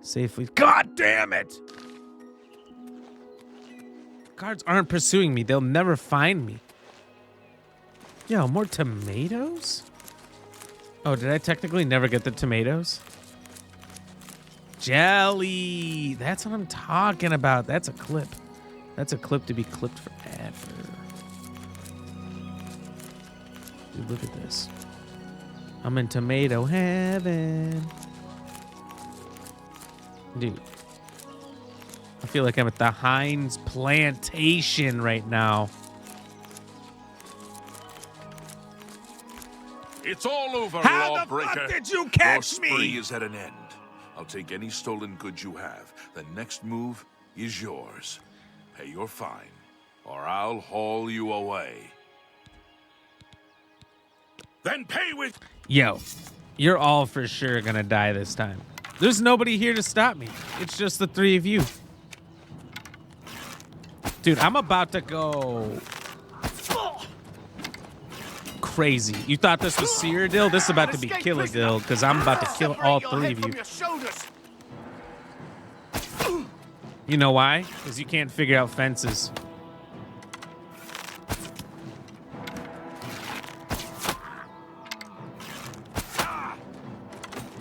safely. God damn it! Guards aren't pursuing me. They'll never find me. Yo, more tomatoes? Oh, did I technically never get the tomatoes? Jelly! That's what I'm talking about. That's a clip. That's a clip to be clipped forever. Dude, look at this. I'm in tomato heaven. Dude. I feel like I'm at the Heinz plantation right now. It's all over, How lawbreaker. the fuck did you catch Your spree me? is at an end. I'll take any stolen goods you have. The next move is yours. Pay your fine, or I'll haul you away. Then pay with... Yo, you're all for sure gonna die this time. There's nobody here to stop me. It's just the three of you. Dude, I'm about to go crazy. You thought this was Cyrodiil? This is about to be Killadil, because I'm about to kill all three of you. You know why? Because you can't figure out fences.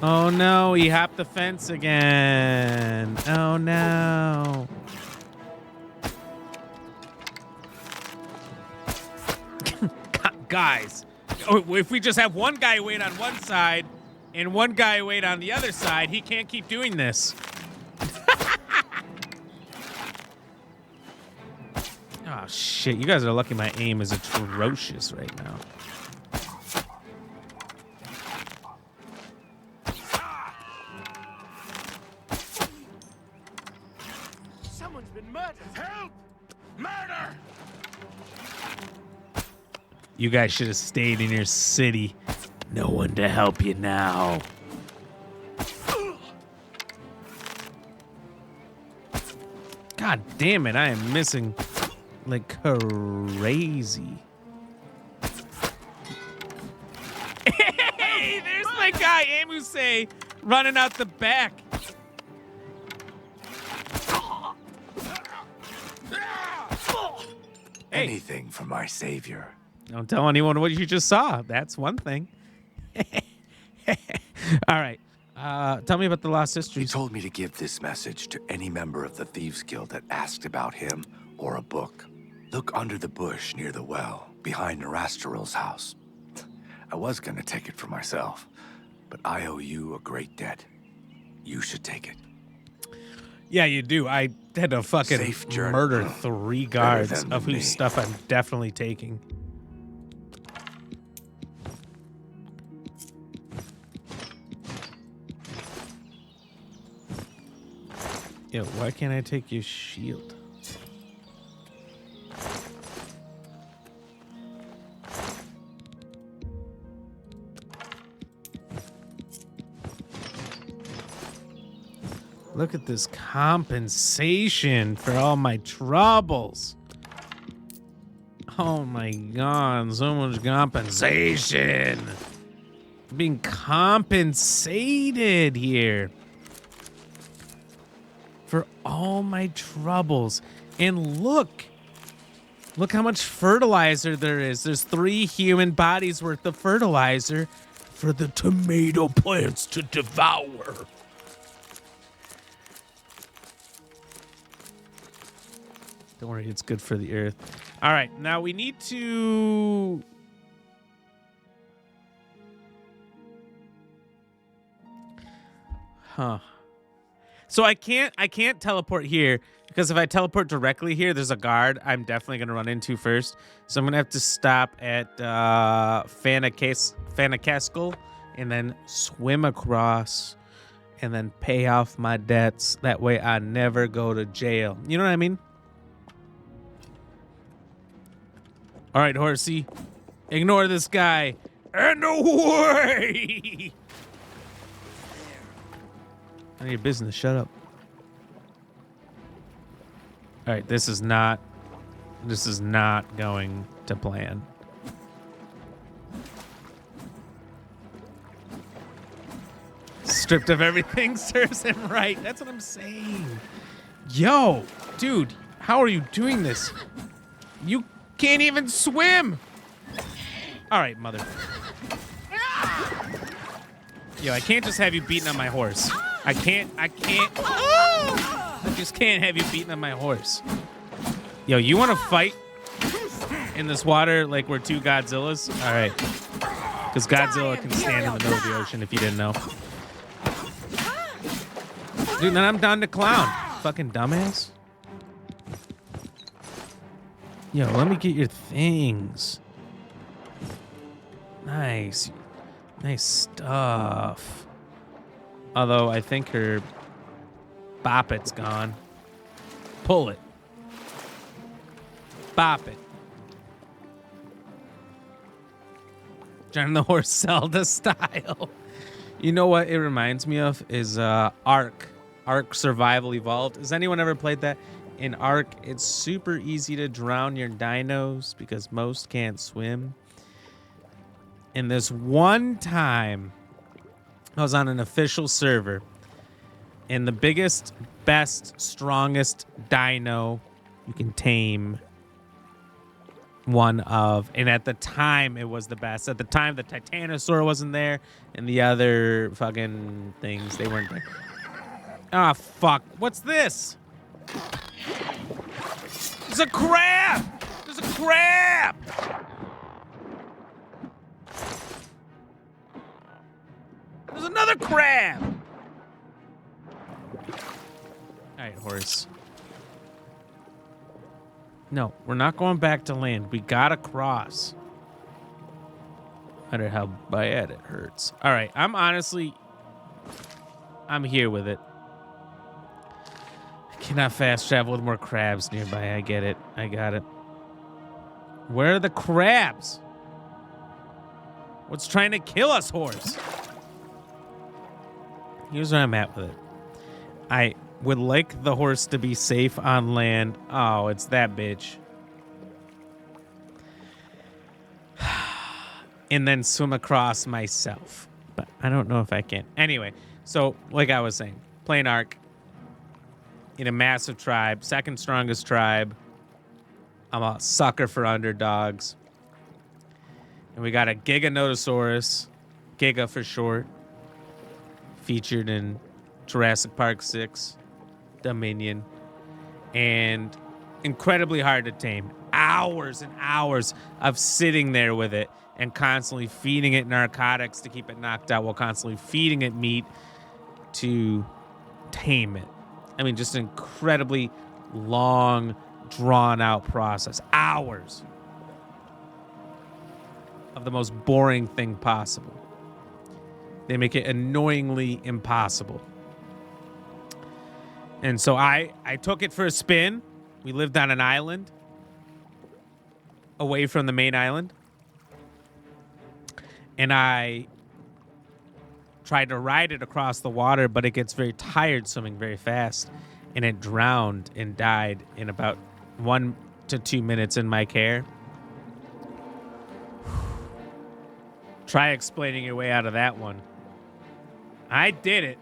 Oh no, he hopped the fence again. Oh no. Guys, Oh, if we just have one guy wait on one side and one guy wait on the other side, he can't keep doing this. Oh, shit. You guys are lucky my aim is atrocious right now. Someone's been murdered. Help! Murder! You guys should have stayed in your city. No one to help you now. God damn it, I am missing like crazy. Hey, there's my guy, Amuse, running out the back. Anything for my savior. Don't tell anyone what you just saw. That's one thing. All right. Tell me about the Lost Histories. He told me to give this message to any member of the Thieves Guild that asked about him or a book. Look under the bush near the well, behind Nerastarel's house. I was gonna take it for myself, but I owe you a great debt. You should take it. Yeah, you do. I had to fucking murder 3 guards of whose stuff I'm definitely taking. Yo, why can't I take your shield? Look at this compensation for all my troubles. Oh my God, so much compensation. I'm being compensated here for all my troubles. And look how much fertilizer there is. There's 3 human bodies worth of fertilizer for the tomato plants to devour. Don't worry, it's good for the earth. All right, now we need to... Huh. So I can't teleport here because if I teleport directly here, there's a guard I'm definitely going to run into first. So I'm going to have to stop at Fanacaskel and then swim across and then pay off my debts. That way I never go to jail. You know what I mean? All right, horsey. Ignore this guy. And away! None of your business. Shut up. All right, this is not going to plan. Stripped of everything serves him right. That's what I'm saying. Yo, dude, how are you doing this? You can't even swim. All right, mother. Yo, I can't just have you beating on my horse. I just can't have you beating on my horse. Yo, you want to fight in this water like we're 2 Godzillas? All right. Because Godzilla can stand in the middle of the ocean if you didn't know. Dude, then I'm down to clown. Fucking dumbass. Yo, let me get your things. Nice. Nice stuff. Although I think her bop it's gone. Pull it. Bop it. Turn the horse Zelda style. You know what it reminds me of is Ark Survival Evolved. Has anyone ever played that? In Ark, it's super easy to drown your dinos because most can't swim. And this one time, I was on an official server, and the biggest, best, strongest dino you can tame one of, and at the time it was the best. At the time, the Titanosaur wasn't there, and the other fucking things, they weren't there. Ah, fuck. What's this? There's a crab! There's a crab! another crab. All right, horse. No, we're not going back to land. We gotta cross. No matter how bad it hurts. All right, I'm here with it. I cannot fast travel with more crabs nearby. I get it. I got it. Where are the crabs? What's trying to kill us, horse? Here's where I'm at with it. I would like the horse to be safe on land. Oh, it's that bitch. And then swim across myself. But I don't know if I can. Anyway, so like I was saying, playing Ark in a massive tribe, second strongest tribe. I'm a sucker for underdogs. And we got a Giganotosaurus, Giga for short, featured in Jurassic Park 6, Dominion, and incredibly hard to tame. Hours and hours of sitting there with it and constantly feeding it narcotics to keep it knocked out while constantly feeding it meat to tame it. I mean, just an incredibly long, drawn-out process. Hours of the most boring thing possible. They make it annoyingly impossible. And so I took it for a spin. We lived on an island away from the main island. And I tried to ride it across the water, but it gets very tired swimming very fast. And it drowned and died in about 1 to 2 minutes in my care. Try explaining your way out of that one. I did it,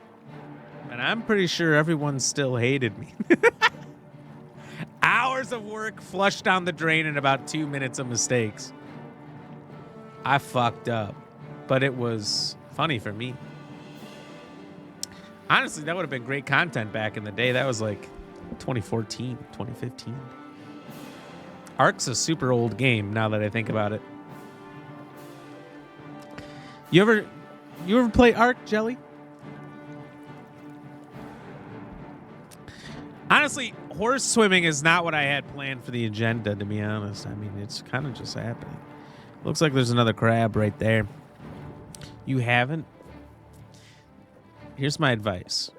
but I'm pretty sure everyone still hated me. Hours of work flushed down the drain in about 2 minutes of mistakes. I fucked up, but it was funny for me. Honestly, that would have been great content back in the day. That was like 2014, 2015. Ark's a super old game now that I think about it. You ever play Ark, Jelly? Honestly, horse swimming is not what I had planned for the agenda, to be honest. I mean, it's kind of just happening. Looks like there's another crab right there. You haven't? Here's my advice.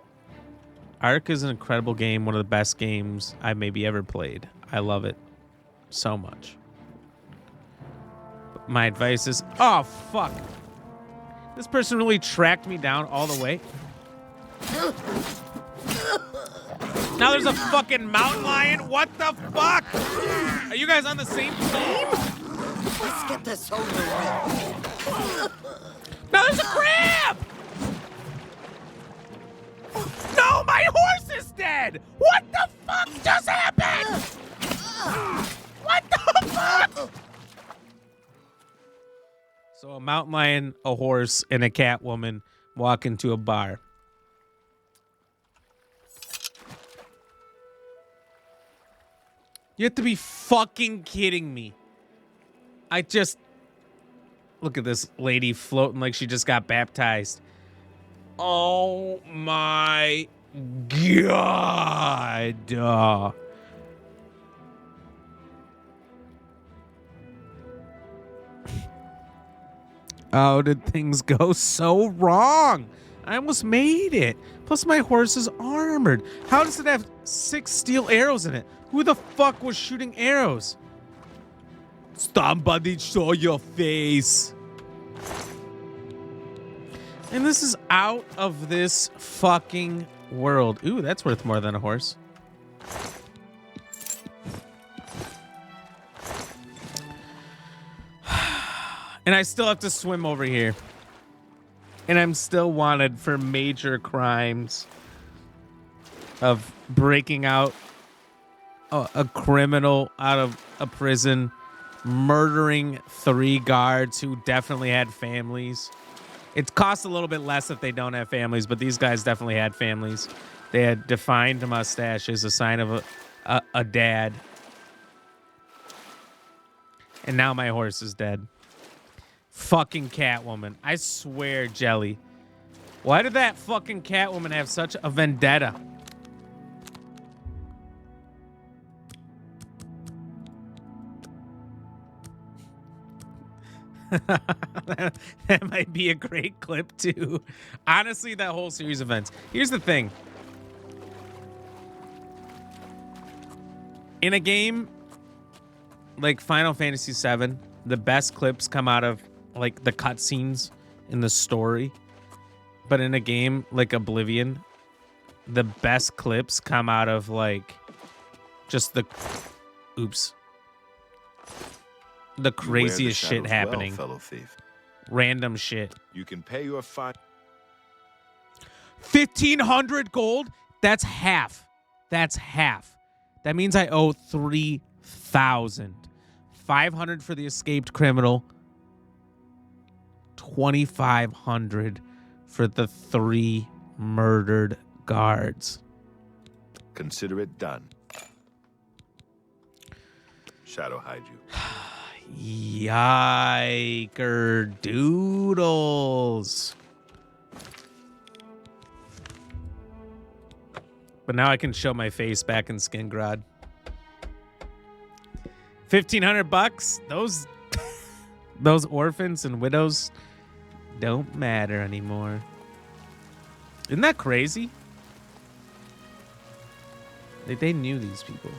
Ark is an incredible game, one of the best games I've maybe ever played. I love it so much. But my advice is, oh, fuck. This person really tracked me down all the way. Now there's a fucking mountain lion? What the fuck? Are you guys on the same team? Let's get this over with. Now there's a crab! No, my horse is dead! What the fuck just happened? What the fuck? So a mountain lion, a horse, and a cat woman walk into a bar. You have to be fucking kidding me. I just... Look at this lady floating like she just got baptized. Oh my God. How did things go so wrong? I almost made it. Plus my horse is armored. How does it have 6 steel arrows in it? Who the fuck was shooting arrows? Somebody show your face. And this is out of this fucking world. Ooh, that's worth more than a horse. And I still have to swim over here. And I'm still wanted for major crimes of breaking out a criminal out of a prison, murdering 3 guards who definitely had families. It costs a little bit less if they don't have families, but these guys definitely had families. They had defined mustaches, a sign of a dad. And now my horse is dead. Fucking Catwoman. I swear, Jelly. Why did that fucking Catwoman have such a vendetta? That might be a great clip too. Honestly, that whole series of events. Here's the thing. In a game like Final Fantasy VII, the best clips come out of like the cutscenes in the story. But in a game like Oblivion, the best clips come out of like just the the craziest shit happening. Well, fellow thief. Random shit. You can pay your fine. 1,500 gold? That's half. That's half. That means I owe 3,000. 500 for the escaped criminal. 2,500 for the 3 murdered guards. Consider it done. Shadow hide you. Yiker doodles. But now I can show my face back in Skingrad. 1,500 bucks. Those orphans and widows don't matter anymore. Isn't that crazy? They knew these people.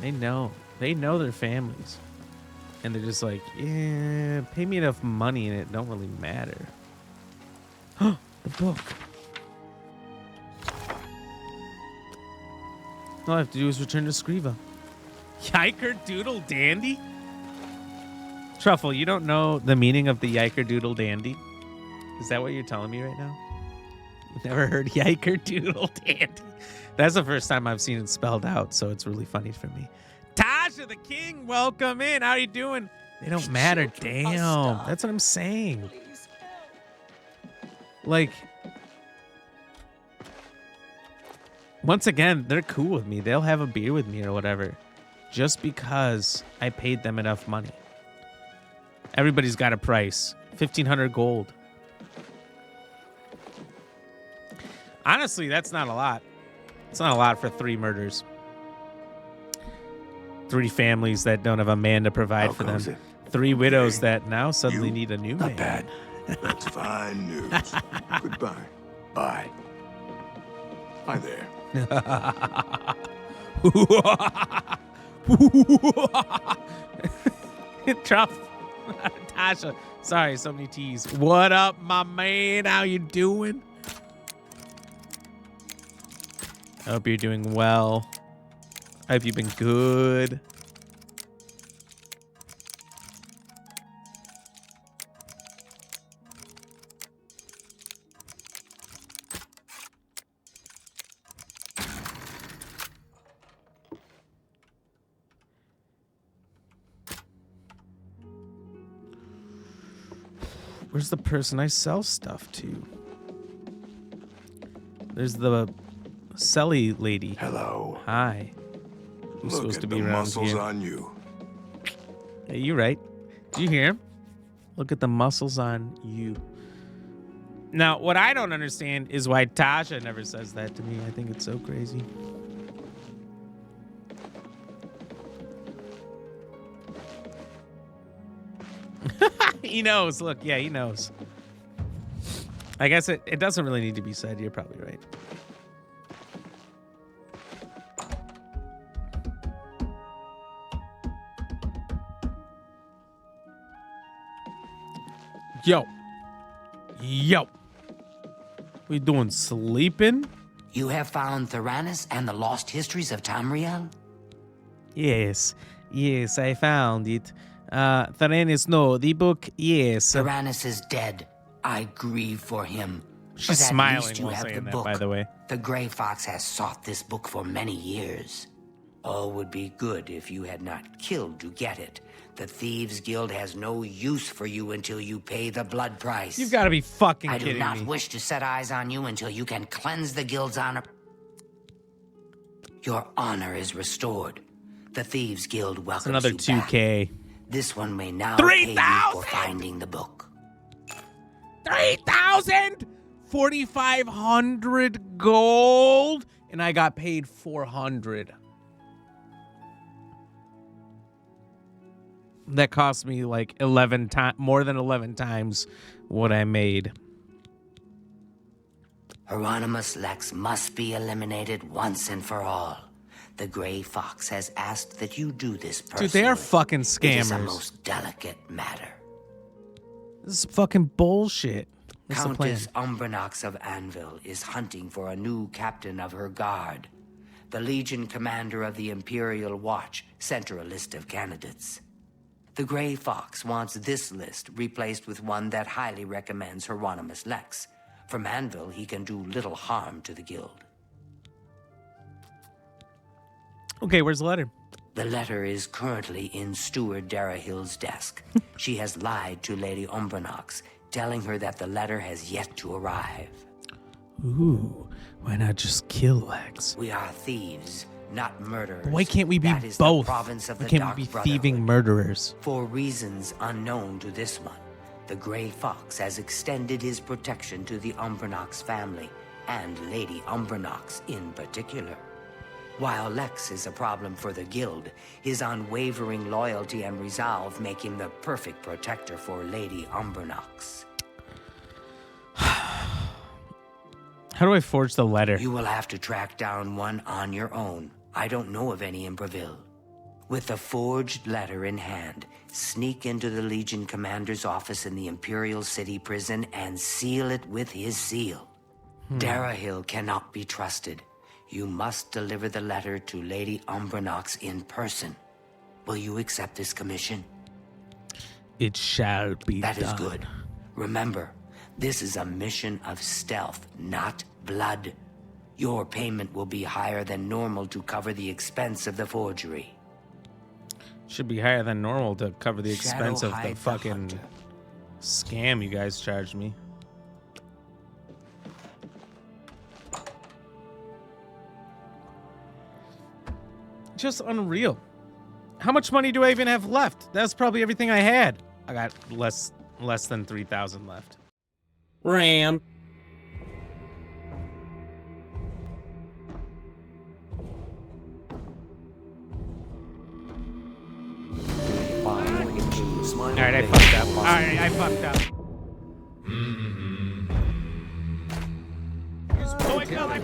They know their families. And they're just like, yeah, pay me enough money and it don't really matter. The book. All I have to do is return to Scriva. Yiker Doodle Dandy? Truffle, you don't know the meaning of the Yiker Doodle Dandy? Is that what you're telling me right now? You've never heard Yiker Doodle Dandy? That's the first time I've seen it spelled out, so it's really funny for me. Tasha the King, welcome in. How are you doing? They don't matter. Damn. That's what I'm saying. Like, once again, they're cool with me. They'll have a beer with me or whatever just because I paid them enough money. Everybody's got a price. 1,500 gold. Honestly, that's not a lot. It's not a lot for 3 murders. 3 families that don't have a man to provide for them. 3 widows that now suddenly need a new man. Bad. That's fine news. Goodbye. Bye. Hi there. Truff. Tasha. Sorry, so many T's. What up, my man? How you doing? I hope you're doing well. I hope you've been good. Where's the person I sell stuff to? There's the Selly lady. Hello. Hi. Who's Look supposed at to be the around muscles here? on you. Hey, you right. Did you hear him? Look at the muscles on you. Now, what I don't understand is why Tasha never says that to me. I think it's so crazy. He knows. Look, yeah, he knows. I guess it doesn't really need to be said. You're probably right. Yo. We doing sleeping? You have found Theranis and the lost histories of Tamriel? Yes, I found it. Theranis, no, the book, yes. Theranis is dead. I grieve for him. She's But at smiling least you while have saying the that, book. by the way. The Grey Fox has sought this book for many years. All would be good if you had not killed to get it. The Thieves Guild has no use for you until you pay the blood price. You've got to be fucking I kidding do not me. wish to set eyes on you until you can cleanse the Guild's honor. Your honor is restored. The Thieves Guild welcomes It's another you back. 2K. This one may now 3,000! pay you for finding the book. 3,000 4,500 gold, and I got paid 400. That cost me like 11 times, more than 11 times what I made. Hieronymus Lex must be eliminated once and for all. The Gray Fox has asked that you do this personally. Dude, they are fucking scammers. It is a most delicate matter. This is fucking bullshit. What's Countess the plan? Umbranox of Anvil is hunting for a new captain of her guard. The Legion commander of the Imperial Watch sent her a list of candidates. The Gray Fox wants this list replaced with one that highly recommends Hieronymus Lex. From Anvil, he can do little harm to the guild. Okay, where's the letter? The letter is currently in Steward Darahill's desk. She has lied to Lady Umbranox, telling her that the letter has yet to arrive. Ooh, why not just kill Lex? We are thieves, not murderers. Why can't we be That is both? The province of Why the can't Dark we be Brotherhood. thieving murderers? For reasons unknown to this one, the Gray Fox has extended his protection to the Umbranox family, and Lady Umbranox in particular. While Lex is a problem for the guild, his unwavering loyalty and resolve make him the perfect protector for Lady Umbranox. How do I forge the letter? You will have to track down one on your own. I don't know of any in Breville. With the forged letter in hand, sneak into the Legion commander's office in the Imperial City prison and seal it with his seal. Darahill cannot be trusted. You must deliver the letter to Lady Umbranox in person. Will you accept this commission? It shall be That done. is good. Remember, this is a mission of stealth, not blood. Your payment will be higher than normal to cover the expense of the forgery. Should be higher than normal to cover the expense of the Shadowhide the fucking Hunter. scam you guys charged me. Just unreal. How much money do I even have left? That's probably everything I had. I got less than 3,000 left. Ram. Alright, I fucked up. Alright, I fucked up. Oh, I fell,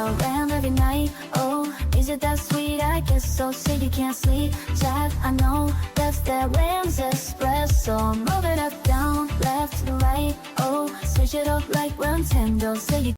around every night. Oh, is it that sweet? I guess so. Sick you can't sleep. Chat, I know that's that Rams espresso. Move it up, down, left to the right. Oh, switch it up like Nintendo. Say you